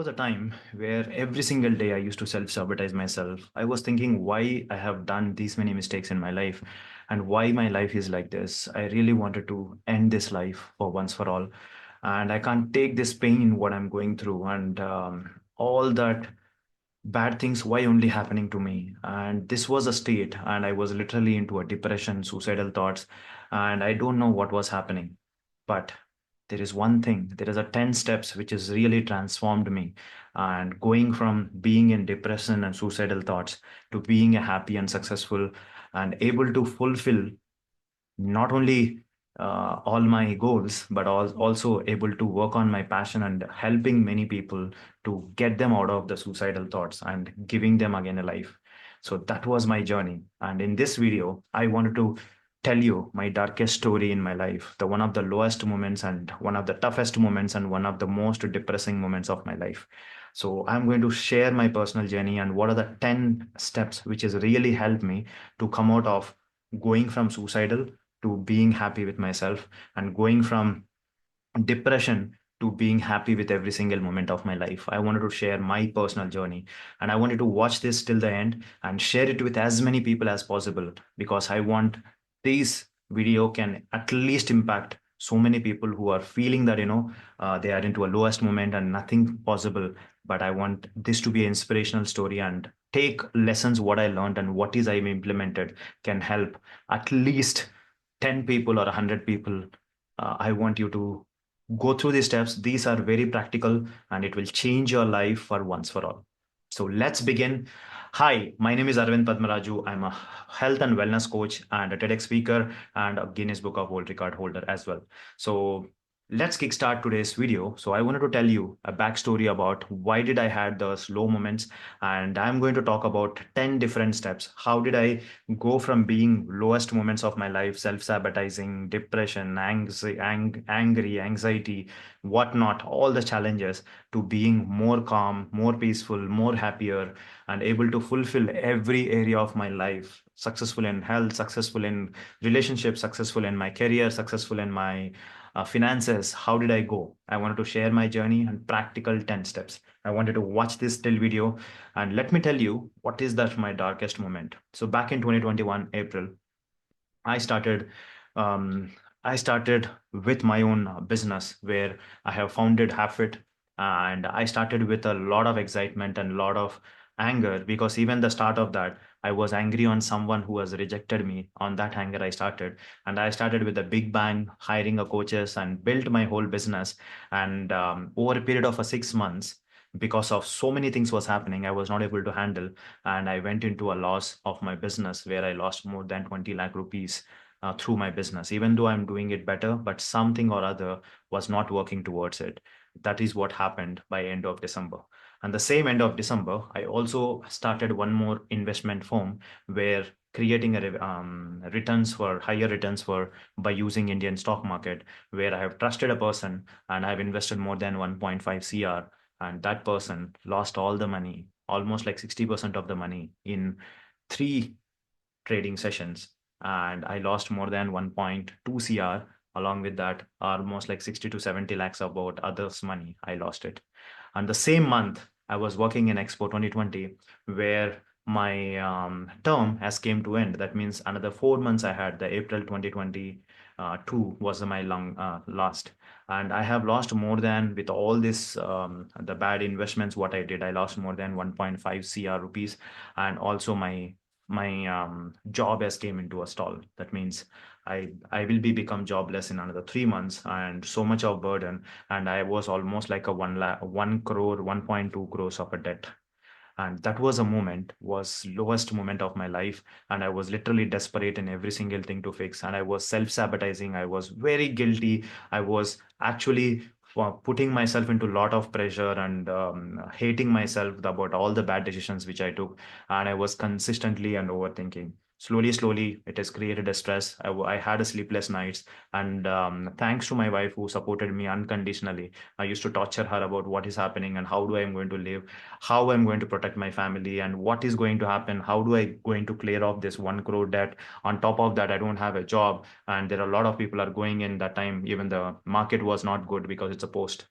Was a time where every single day I used to self-sabotage myself. I was thinking why I have done these many mistakes in my life and why my life is like this. I really wanted to end this life for once for all. And I can't take this pain, what I'm going through, and all that bad things, why only happening to me. And this was a state, and I was literally into a depression, suicidal thoughts, and I don't know what was happening. But there is one thing, there is a 10 steps which has really transformed me. And going from being in depression and suicidal thoughts to being a happy and successful and able to fulfill not only all my goals, but also able to work on my passion and helping many people to get them out of the suicidal thoughts and giving them again a life. So that was my journey. And in this video, I wanted to tell you my darkest story in my life, the one of the lowest moments and one of the toughest moments and one of the most depressing moments of my life. So I'm going to share my personal journey and what are the 10 steps which has really helped me to come out of going from suicidal to being happy with myself and going from depression to being happy with every single moment of my life. I wanted to share my personal journey and I wanted to watch this till the end and share it with as many people as possible because I want this video can at least impact so many people who are feeling that they are into a lowest moment and nothing possible. But I want this to be an inspirational story and take lessons what I learned and what is I implemented can help at least 10 people or 100 people. I want you to go through these steps. These are very practical and it will change your life for once for all. So let's begin. Hi, my name is Arvind Padmaraju. I'm a health and wellness coach and a TEDx speaker and a Guinness Book of World Record holder as well. So let's kickstart today's video. So I wanted to tell you a backstory about why did I had those low moments, and I'm going to talk about 10 different steps. How did I go from being lowest moments of my life, self-sabotaging, depression, angry, anxiety, whatnot, all the challenges, to being more calm, more peaceful, more happier, and able to fulfill every area of my life. Successful in health, successful in relationships, successful in my career, successful in my finances. How did I go? I wanted to share my journey and practical 10 steps. I wanted to watch this till video and let me tell you what is that my darkest moment. So back in 2021 April, I started um, I started with my own business where I have founded Habit, and I started with a lot of excitement and a lot of anger because even the start of that I was angry on someone who has rejected me. On that anger I started, and I started with a big bang, hiring a coaches and built my whole business. And over a period of 6 months, because of so many things was happening, I was not able to handle, and I went into a loss of my business where I lost more than 20 lakh rupees through my business. Even though I'm doing it better, but something or other was not working towards it. That is what happened by end of December. And the same end of December, I also started one more investment firm where creating returns for higher returns for by using Indian stock market, where I have trusted a person and I've invested more than 1.5 cr, and that person lost all the money, almost like 60% of the money in three trading sessions, and I lost more than 1.2 cr. Along with that, almost like 60 to 70 lakhs about others money, I lost it. And the same month I was working in Expo 2020, where my term has came to end. That means another 4 months I had. The April 2022 was my long last, and I have lost more than, with all this the bad investments what I did, I lost more than 1.5 cr rupees. And also my job has came into a stall. That means I will be become jobless in another 3 months, and so much of burden. And I was almost like a 1 crore, 1.2 crores of a debt. And that was a moment, was lowest moment of my life. And I was literally desperate in every single thing to fix. And I was self-sabotaging. I was very guilty. I was actually putting myself into a lot of pressure and hating myself about all the bad decisions which I took. And I was consistently and overthinking. Slowly, it has created a stress. I had a sleepless nights. And thanks to my wife who supported me unconditionally, I used to torture her about what is happening and how do I am going to live, how I'm going to protect my family, and what is going to happen, how do I going to clear off this 1 crore debt. On top of that, I don't have a job, and there are a lot of people are going in that time. Even the market was not good because it's a post.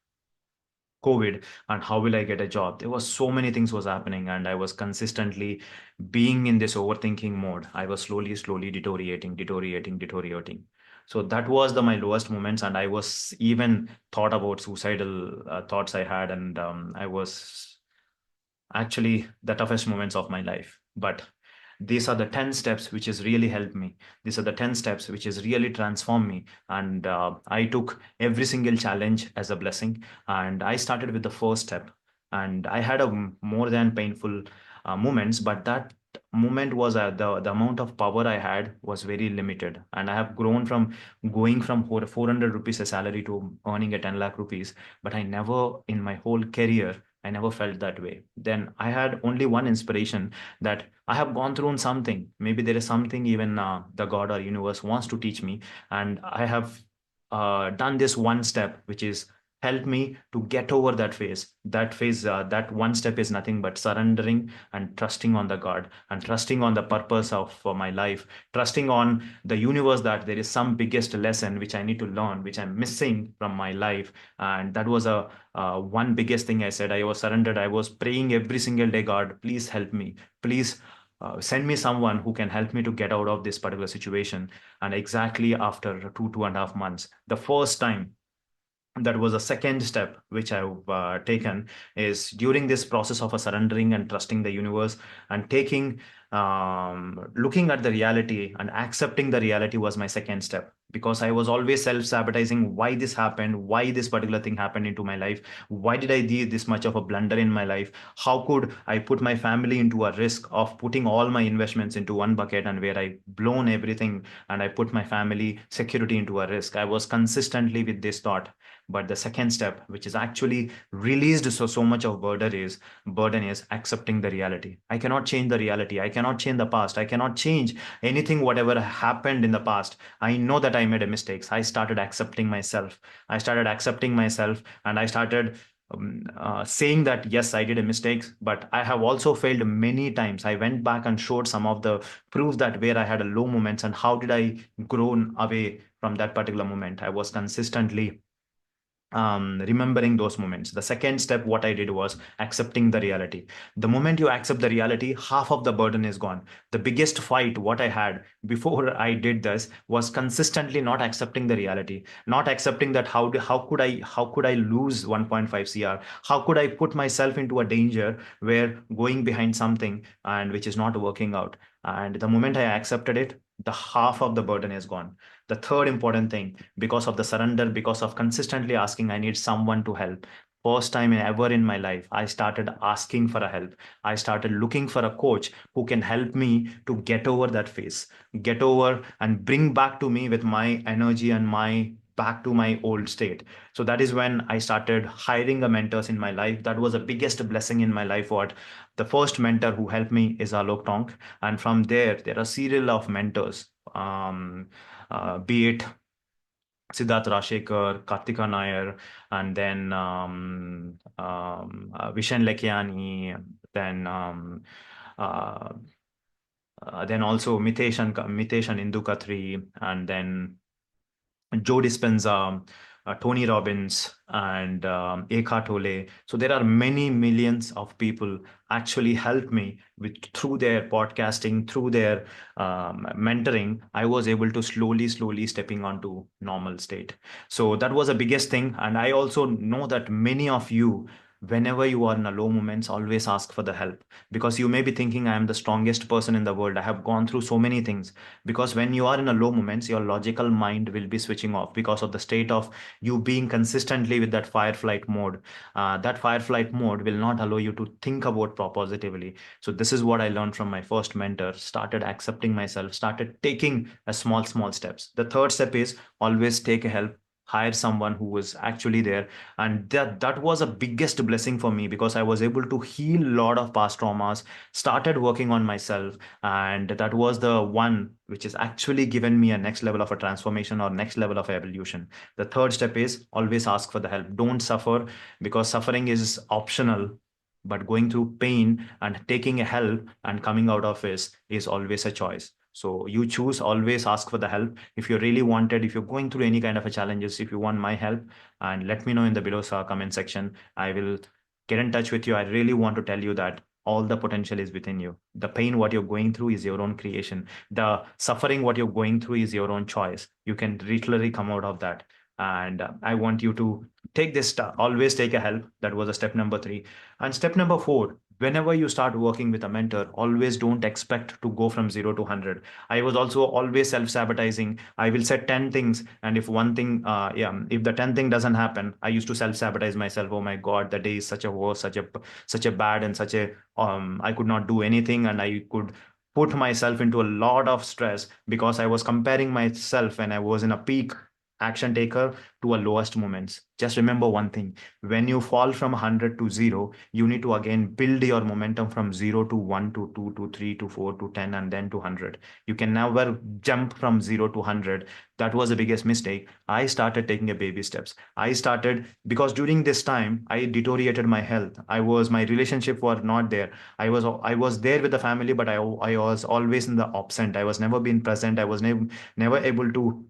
COVID, and how will I get a job? There was so many things was happening, and I was consistently being in this overthinking mode. I was slowly deteriorating. So that was my lowest moments, and I was even thought about suicidal thoughts I had, and I was actually the toughest moments of my life. But these are the 10 steps which has really helped me. These are the 10 steps which has really transformed me. And I took every single challenge as a blessing. And I started with the first step. And I had a more than painful moments, but that moment was the amount of power I had was very limited. And I have grown from going from 400 rupees a salary to earning a 10 lakh rupees. But I never in my whole career I never felt that way. Then I had only one inspiration, that I have gone through something. Maybe there is something even the God or universe wants to teach me. And I have done this one step, which is help me to get over that phase. That one step is nothing but surrendering and trusting on the God and trusting on the purpose of my life, trusting on the universe that there is some biggest lesson which I need to learn, which I'm missing from my life. And that was a one biggest thing I said. I was surrendered. I was praying every single day, God, please help me. Please send me someone who can help me to get out of this particular situation. And exactly after 2.5 months, the first time, that was a second step which I've taken, is during this process of a surrendering and trusting the universe and taking looking at the reality and accepting the reality was my second step, because I was always self-sabotaging. Why this happened? Why this particular thing happened into my life? Why did I do this much of a blunder in my life? How could I put my family into a risk of putting all my investments into one bucket, and where I blown everything and I put my family security into a risk? I was consistently with this thought. But the second step, which is actually released so much of burden is accepting the reality. I cannot change the reality. I cannot change the past. I cannot change anything whatever happened in the past. I know that I made a mistakes. I started accepting myself. I started accepting myself, and I started saying that yes, I did a mistakes, but I have also failed many times. I went back and showed some of the proofs that where I had a low moments and how did I grown away from that particular moment. I was consistently remembering those moments. The second step, what I did was accepting the reality. The moment you accept the reality, half of the burden is gone. The biggest fight what I had before I did this was consistently not accepting the reality, not accepting that how could I lose 1.5 cr, how could I put myself into a danger where going behind something and which is not working out. And the moment I accepted it, the half of the burden is gone. The third important thing, because of the surrender, because of consistently asking, I need someone to help. First time ever in my life, I started asking for a help. I started looking for a coach who can help me to get over that phase, get over and bring back to me with my energy and my back to my old state. So that is when I started hiring a mentors in my life. That was the biggest blessing in my life. What the first mentor who helped me is Alok Tonk, and from there are serial of mentors. Be it Siddharth Rashekar, Kartika Nair, and then Vishen Lekiani, then uh, then also Mitesh and Indu Khatri, and then Joe Dispenza, Tony Robbins, and Eckhart Tolle. So there are many millions of people actually helped me with through their podcasting, through their mentoring. I was able to slowly stepping onto normal state. So that was the biggest thing. And I also know that many of you, whenever you are in a low moments, always ask for the help, because you may be thinking I am the strongest person in the world. I have gone through so many things. Because when you are in a low moments, your logical mind will be switching off because of the state of you being consistently with that fire flight mode. That fire flight mode will not allow you to think about positively. So this is what I learned from my first mentor. Started accepting myself, started taking a small steps. The third step is always take a help, hire someone who was actually there. And that was a biggest blessing for me, because I was able to heal a lot of past traumas, started working on myself. And that was the one which is actually given me a next level of a transformation or next level of evolution. The third step is always ask for the help. Don't suffer, because suffering is optional, but going through pain and taking a help and coming out of it is always a choice. So you choose, always ask for the help. If you really wanted, if you're going through any kind of a challenges, if you want my help, and let me know in the below comment section. I will get in touch with you. I really want to tell you that all the potential is within you. The pain what you're going through is your own creation. The suffering what you're going through is your own choice. You can literally come out of that. And I want you to take this always take a help. That was a step number 3. And step number 4, whenever you start working with a mentor, always don't expect to go from 0 to 100. I was also always self-sabotaging. I will set 10 things, and if one thing, if the 10th thing doesn't happen, I used to self-sabotage myself. Oh my God, the day is such a worse, such a bad, and such a I could not do anything, and I could put myself into a lot of stress because I was comparing myself when I was in a peak action taker to a lowest moments. Just remember one thing: when you fall from 100 to 0, you need to again build your momentum from 0 to 1 to 2 to 3 to 4 to 10 and then to 100. You can never jump from 0 to 100. That was the biggest mistake. I started taking a baby steps. I started because during this time I deteriorated my health. My relationship were not there. I was there with the family, but I was always in the absent. I was never been present. I was never able to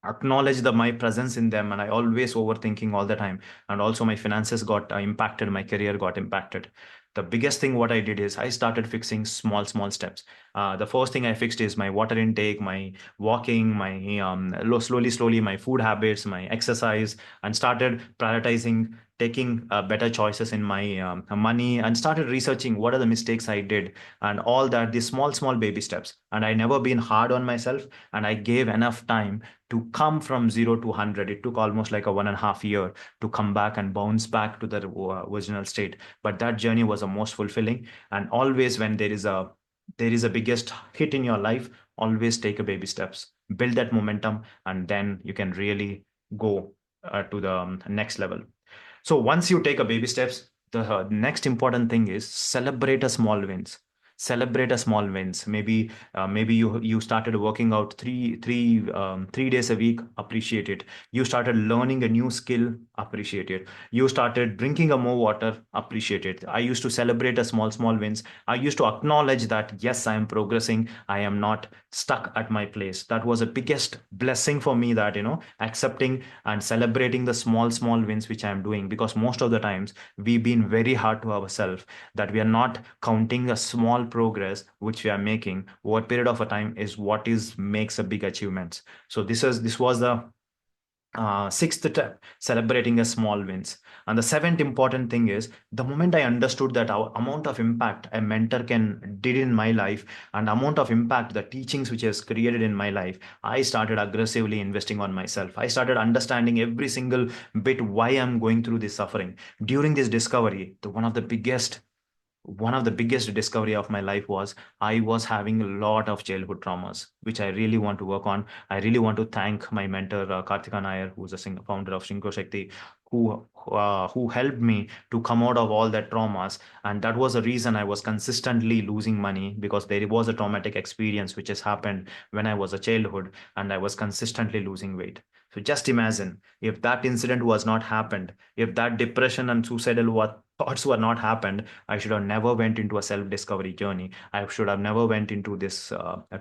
acknowledge my presence in them, and I always overthinking all the time. And also my finances got impacted, my career got impacted. The biggest thing what I did is I started fixing small steps. The first thing I fixed is my water intake, my walking, my slowly my food habits, my exercise, and started prioritizing, taking better choices in my money, and started researching what are the mistakes I did, and all that, these small baby steps. And I never been hard on myself, and I gave enough time to come from 0 to 100. It took almost like a 1.5 year to come back and bounce back to the original state. But that journey was the most fulfilling. And always when there is a biggest hit in your life, always take a baby steps, build that momentum, and then you can really go to the next level. So once you take a baby steps, the next important thing is celebrate a small wins. Celebrate a small wins. Maybe you started working out 3 days a week. Appreciate it. You started learning a new skill. Appreciate it. You started drinking a more water. Appreciate it. I used to celebrate a small wins. I used to acknowledge that yes, I am progressing. I am not stuck at my place. That was the biggest blessing for me. That accepting and celebrating the small wins which I am doing, because most of the times we've been very hard to ourselves, that we are not counting a small progress which we are making over a period of a time is what is makes a big achievements. So this was the sixth step, celebrating a small wins. And the seventh important thing is, the moment I understood that our amount of impact a mentor can did in my life, and amount of impact the teachings which has created in my life, I started aggressively investing on myself. I started understanding every single bit why I'm going through this suffering. During this discovery, one of the biggest discovery of my life was I was having a lot of childhood traumas, which I really want to work on. I really want to thank my mentor, Karthika Nair, who's a founder of Shinko Shakti, who helped me to come out of all that traumas. And that was the reason I was consistently losing money, because there was a traumatic experience which has happened when I was a childhood, and I was consistently losing weight. So just imagine if that incident was not happened, if that depression and suicidal thoughts were not happened, I should have never went into a self-discovery journey. I should have never went into this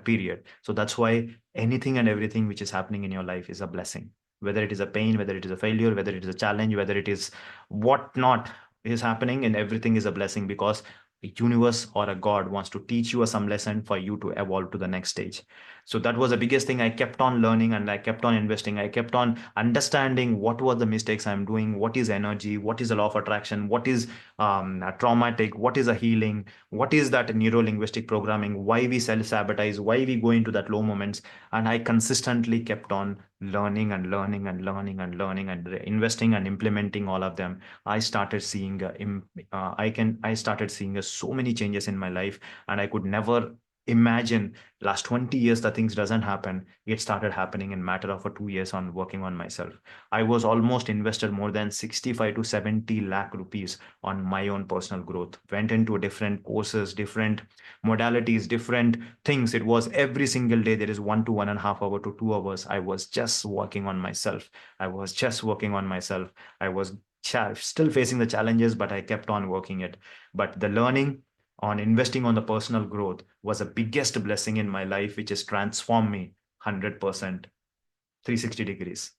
period. So that's why anything and everything which is happening in your life is a blessing. Whether it is a pain, whether it is a failure, whether it is a challenge, whether it is what not is happening, and everything is a blessing, because a universe or a god wants to teach you some lesson for you to evolve to the next stage. So that was the biggest thing. I kept on learning, and I kept on investing. I kept on understanding what were the mistakes I'm doing, what is energy, what is the law of attraction, what is traumatic, what is a healing, what is that neuro linguistic programming, why we self sabotage, why we go into that low moments. And I consistently kept on learning and learning and learning and learning and investing and implementing all of them. I started seeing I started seeing so many changes in my life, and I could never imagine last 20 years that things doesn't happen. It started happening in matter of 2 years on working on myself. I was almost invested more than 65 to 70 lakh rupees on my own personal growth. Went into different courses, different modalities, different things. It was every single day there is 1 to 1.5 hour to 2 hours. I was just working on myself. I was just working on myself. I was still facing the challenges, but I kept on working it. But the learning, on investing on the personal growth was the biggest blessing in my life, which has transformed me 100%, 360 degrees.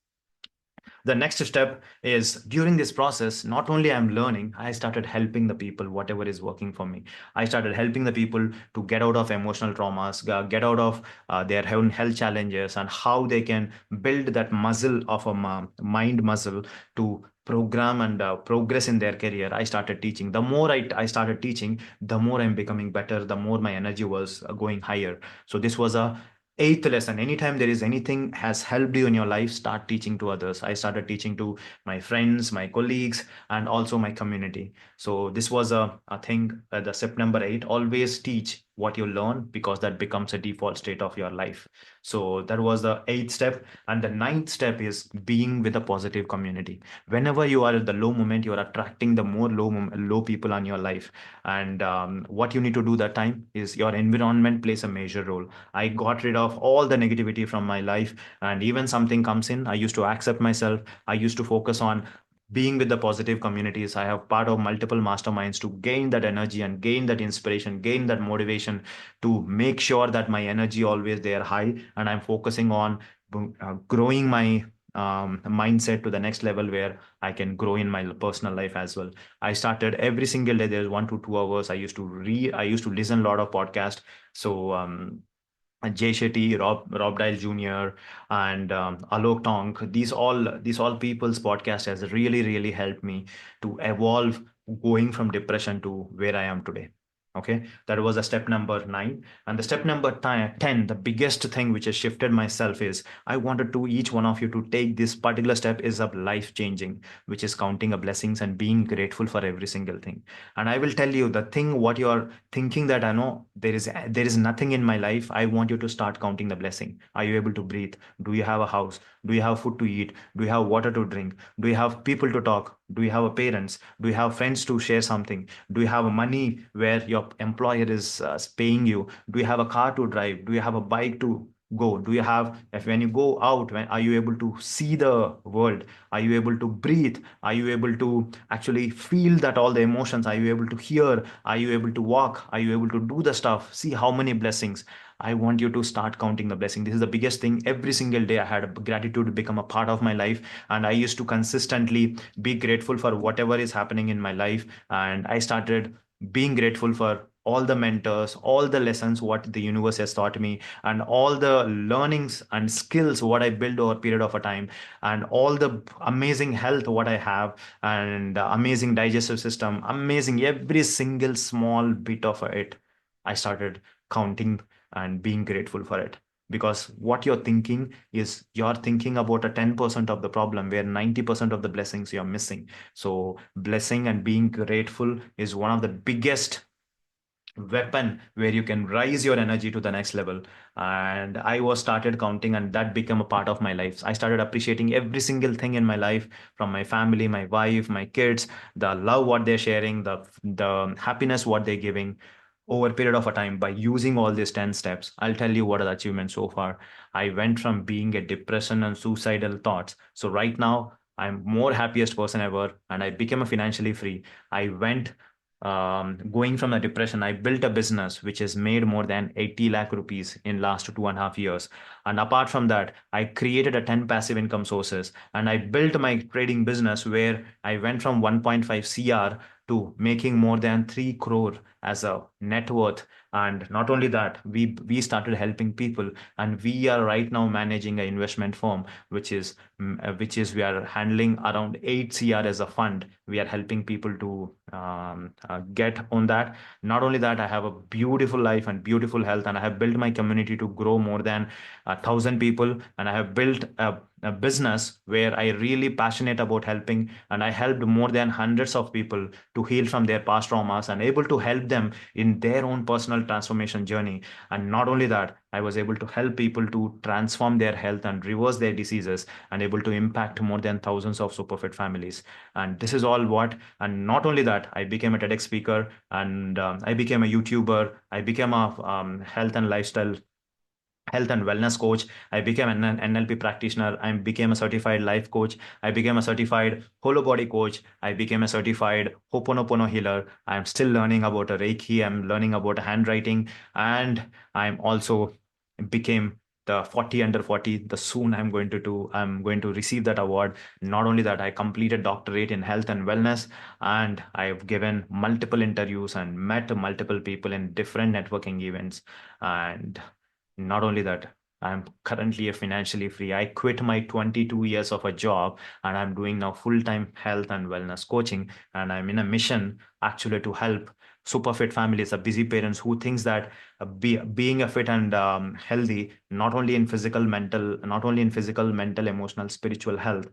The next step is, during this process, not only I'm learning, I started helping the people whatever is working for me. I started helping the people to get out of emotional traumas, get out of their own health challenges, and how they can build that muscle of a mind muscle to program and progress in their career. I started teaching. The more I started teaching, the more I'm becoming better, the more my energy was going higher. So this was a eighth lesson. Anytime there is anything has helped you in your life, start teaching to others. I started teaching to my friends, my colleagues, and also my community. So this was a thing, the step number 8. Always teach what you learn, because that becomes a default state of your life. So that was the 8th step. And the ninth step is being with a positive community. Whenever you are at the low moment, you are attracting the more low people on your life. And what you need to do that time is, your environment plays a major role. I got rid of all the negativity from my life. And even something comes in, I used to accept myself. I used to focus on being with the positive communities. I have part of multiple masterminds to gain that energy and gain that inspiration, gain that motivation, to make sure that my energy always there high, and I'm focusing on growing my mindset to the next level, where I can grow in my personal life as well. I started every single day. There's 1 to 2 hours. I used to listen a lot of podcasts. So Jay Shetty, Rob Dial Jr., and Alok Tonk. These all people's podcast has really helped me to evolve, going from depression to where I am today. Okay, that was a step number 9. And the step number 10, the biggest thing which has shifted myself is, I wanted to each one of you to take this particular step is of life changing, which is counting a blessings and being grateful for every single thing. And I will tell you the thing what you are thinking, that I know there is nothing in my life. I want you to start counting the blessing. Are you able to breathe? Do you have a house? Do you have food to eat? Do you have water to drink? Do you have people to talk? Do you have a parents? Do you have friends to share something? Do you have money where your employer is paying you? Do you have a car to drive? Do you have a bike to go? Do you have, if when you go out, when are you able to see the world? Are you able to breathe? Are you able to actually feel that all the emotions? Are you able to hear? Are you able to walk? Are you able to do the stuff? See how many blessings. I want you to start counting the blessing. This is the biggest thing. Every single day I had a gratitude become a part of my life, and I used to consistently be grateful for whatever is happening in my life. And I started being grateful for all the mentors, all the lessons what the universe has taught me, and all the learnings and skills what I built over a period of a time, and all the amazing health what I have, and amazing digestive system, amazing every single small bit of it. I started counting and being grateful for it. Because what you're thinking is, you're thinking about a 10% of the problem, where 90% of the blessings you're missing. So blessing and being grateful is one of the biggest weapon where you can rise your energy to the next level. And I was started counting, and that became a part of my life. I started appreciating every single thing in my life, from my family, my wife, my kids, the love what they're sharing, the happiness what they're giving. Over a period of a time, by using all these 10 steps, I'll tell you what are the achievements so far. I went from being a depression and suicidal thoughts, so right now I'm more happiest person ever, and I became a financially free. I went going from a depression. I built a business which has made more than 80 lakh rupees in last 2.5 years. And apart from that, I created a 10 passive income sources, and I built my trading business where I went from 1.5 cr to making more than 3 crore as a net worth. And not only that, we started helping people, and we are right now managing an investment firm which is we are handling around 8 cr as a fund. We are helping people to get on that. Not only that, I have a beautiful life and beautiful health, and I have built my community to grow more than 1,000 people, and I have built a business where I really passionate about helping, and I helped more than hundreds of people to heal from their past traumas and able to help them in their own personal transformation journey. And not only that, I was able to help people to transform their health and reverse their diseases, and able to impact more than thousands of superfit families. And this is all what. And not only that, I became a TEDx speaker, and I became a YouTuber. I became a health and lifestyle health and wellness coach. I became an NLP practitioner. I became a certified life coach. I became a certified whole body coach. I became a certified Ho'oponopono healer. I'm still learning about a Reiki. I'm learning about handwriting, and I'm also became the 40 under 40. The soon I'm going to receive that award. Not only that, I completed doctorate in health and wellness, and I've given multiple interviews and met multiple people in different networking events. And not only that, I'm currently a financially free. I quit my 22 years of a job, and I'm doing now full-time health and wellness coaching. And I'm in a mission actually to help super fit families, busy parents who thinks that being a fit and healthy, not only in physical, mental, emotional, spiritual health,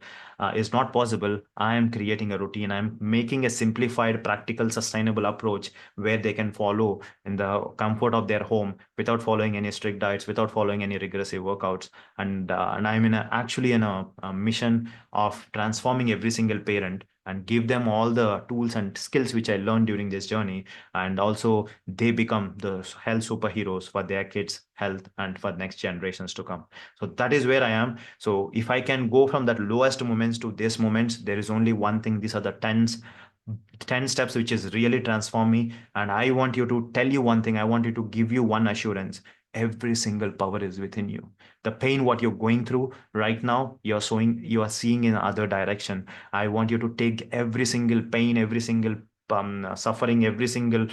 is not possible. I am creating a routine. I'm making a simplified, practical, sustainable approach where they can follow in the comfort of their home without following any strict diets, without following any regressive workouts. And I'm actually in a mission of transforming every single parent and give them all the tools and skills which I learned during this journey. And also they become the health superheroes for their kids' health and for next generations to come. So that is where I am. So if I can go from that lowest moments to this moments, there is only one thing. These are the 10 steps which is really transform me. And I want you to tell you one thing. I want you to give you one assurance. Every single power is within you. The pain what you're going through right now, you are seeing in other direction. I want you to take every single pain, every single suffering, every single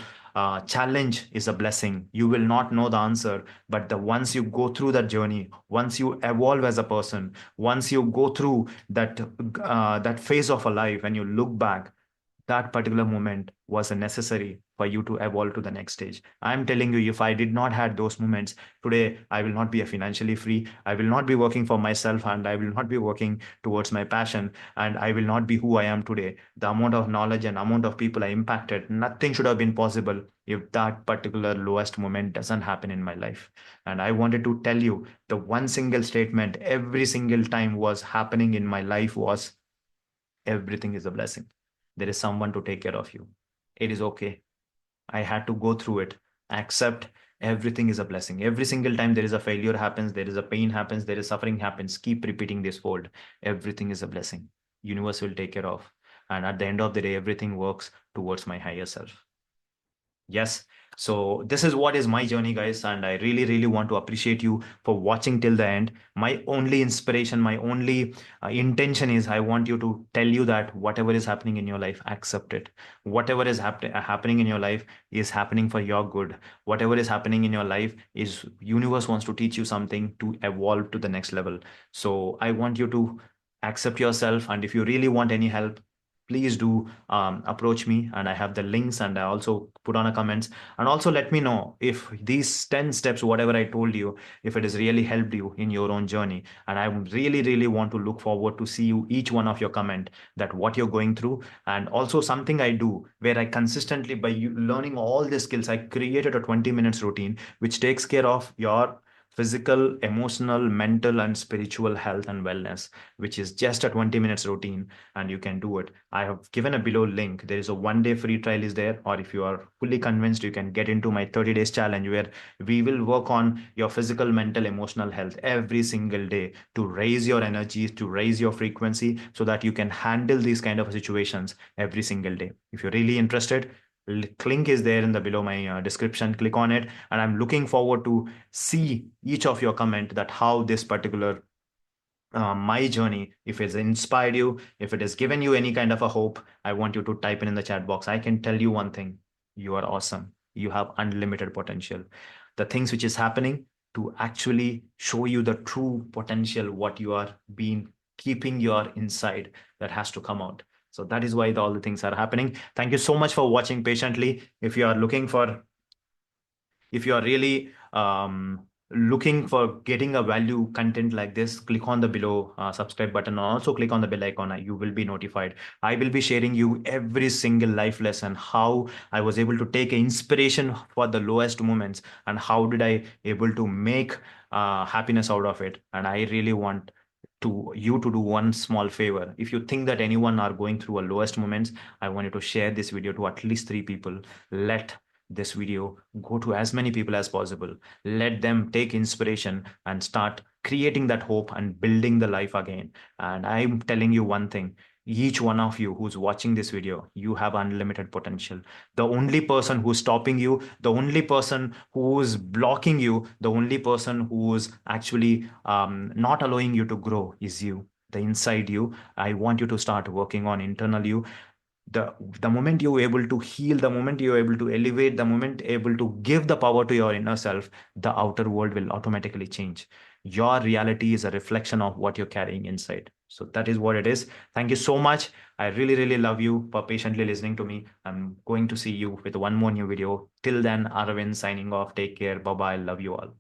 challenge is a blessing. You will not know the answer, but the once you go through that journey, once you evolve as a person, once you go through that phase of a life, and you look back, that particular moment was a necessary for you to evolve to the next stage. I'm telling you, if I did not had those moments today, I will not be a financially free. I will not be working for myself, and I will not be working towards my passion, and I will not be who I am today. The amount of knowledge and amount of people I impacted, nothing should have been possible if that particular lowest moment doesn't happen in my life. And I wanted to tell you the one single statement every single time was happening in my life was everything is a blessing. There is someone to take care of you. It is okay. I had to go through it. Accept everything is a blessing. Every single time there is a failure happens, there is a pain happens, there is suffering happens. Keep repeating this word. Everything is a blessing. Universe will take care of. And at the end of the day, everything works towards my higher self. Yes. So this is what is my journey, guys, and I really, really want to appreciate you for watching till the end. My only inspiration, my only intention is I want you to tell you that whatever is happening in your life, accept it. Whatever is happening in your life is happening for your good. Whatever is happening in your life is universe wants to teach you something to evolve to the next level. So I want you to accept yourself, and if you really want any help, please do approach me, and I have the links, and I also put on a comments. And also let me know if these 10 steps whatever I told you, if it has really helped you in your own journey. And I really, really want to look forward to see you each one of your comment that what you're going through. And also something I do where I consistently, by learning all the skills, I created a 20 minutes routine which takes care of your physical, emotional, mental, and spiritual health and wellness, which is just a 20 minutes routine, and you can do it. I have given a below link. There is a 1 day free trial is there, or if you are fully convinced, you can get into my 30 days challenge where we will work on your physical, mental, emotional health every single day to raise your energy, to raise your frequency so that you can handle these kind of situations every single day. If you're really interested, link is there in the below my description. Click on it, and I'm looking forward to see each of your comment that how this particular my journey, if it's inspired you, if it has given you any kind of a hope, I want you to type in the chat box. I can tell you one thing: you are awesome. You have unlimited potential. The things which is happening to actually show you the true potential, what you are being keeping your inside, that has to come out. So that is why all the things are happening. Thank you so much for watching patiently. If you are looking for, if you are really looking for getting a value content like this, click on the below subscribe button, and also click on the bell icon. You will be notified. I will be sharing you every single life lesson, how I was able to take inspiration for the lowest moments, and how did I able to make happiness out of it. And I really want to you to do one small favor. If you think that anyone are going through a lowest moments, I want you to share this video to at least 3 people. Let this video go to as many people as possible. Let them take inspiration and start creating that hope and building the life again. And I'm telling you one thing, each one of you who's watching this video, you have unlimited potential. The only person who's stopping you, the only person who's blocking you, the only person who's actually not allowing you to grow is you, the inside you. I want you to start working on internal you. The moment you're able to heal, the moment you're able to elevate, the moment able to give the power to your inner self, the outer world will automatically change. Your reality is a reflection of what you're carrying inside. So that is what it is. Thank you so much. I really, really love you for patiently listening to me. I'm going to see you with one more new video. Till then, Aravind signing off. Take care. Bye bye. Love you all.